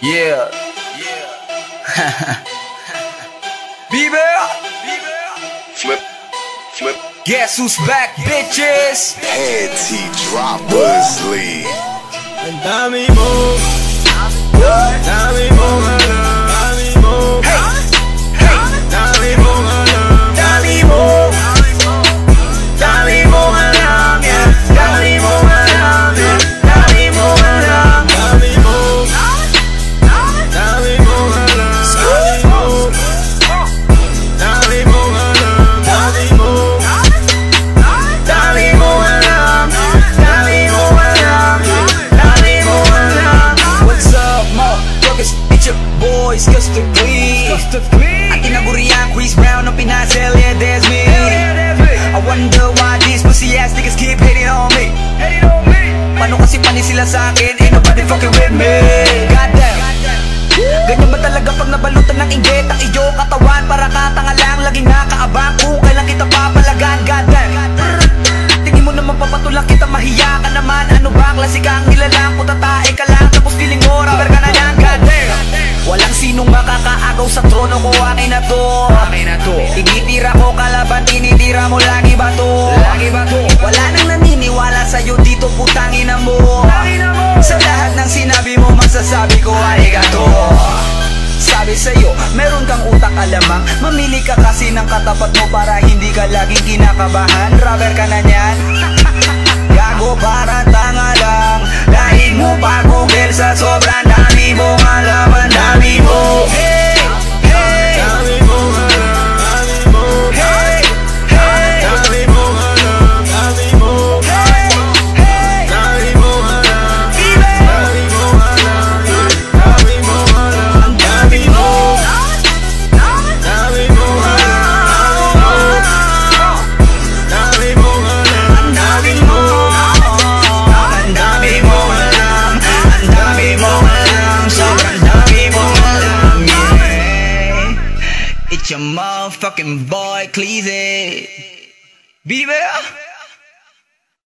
Yeah. Bieber. Flip. Guess who's back, bitches? Head T Droppers League. And dami mo, dami mo alam, dami mo, dami mo alam, dami mo, dami mo alam, yeah, dami mo alam, yeah, dami mo alam, dami mo, dami mo alam, dami mo, dami mo alam, dami mo, dami mo alam, dami mo alam, dami mo alam. What's up, motherfuckers? It's your boys, Gus the Clean. At tinagurian, Chris Brown, ang pinasel, yeah, there's me. I wonder why these pussy ass niggas keep hating on me. Paano kasi panis sila sa akin? Ain't nobody fucking with me. Goddamn. Ganyan ba talaga pag nabalutan ng inggit ang iyong katawan? Para katanga lang, laging nakaabang kung kailan kita papalagan. Goddamn. Tingin mo naman papatulak kita, mahiya ka naman. Ano ba, klase kang nilalang? Kung tatae ka lang, tapos feeling mo, rapper ka na yan. Goddamn. Walang sinong makakaagaw sa trono ko, akin na to. Tinitira ko kalaban, tinitira mo, lagi ba to? Wala nang naniniwala sa'yo dito, putangin na mo. Sa lahat ng sinabi mo, masasabi ko, arigato. Sabi sa'yo, meron kang utak alamang. Mamili ka kasi ng katapat mo para hindi ka laging kinakabahan. Rapper ka na niyan. Gago para tanga lang. Dahil mo pa Google sa sobrang dami mong alaman. Dami mo, hey, hey, Dami mo alam, dami mo, hey, hey, dami mo alam, dami mo, hey, hey, dami mo alam, Bieber. dami mo alam, dami mo alam, Ang dami mo, dami mo alam, dami mo alam, ang dami mo, ang dami mo alam, ang dami mo alam, sobrang dami mo alam, yeah. It's your motherfucking boy, Cleezy Bieber.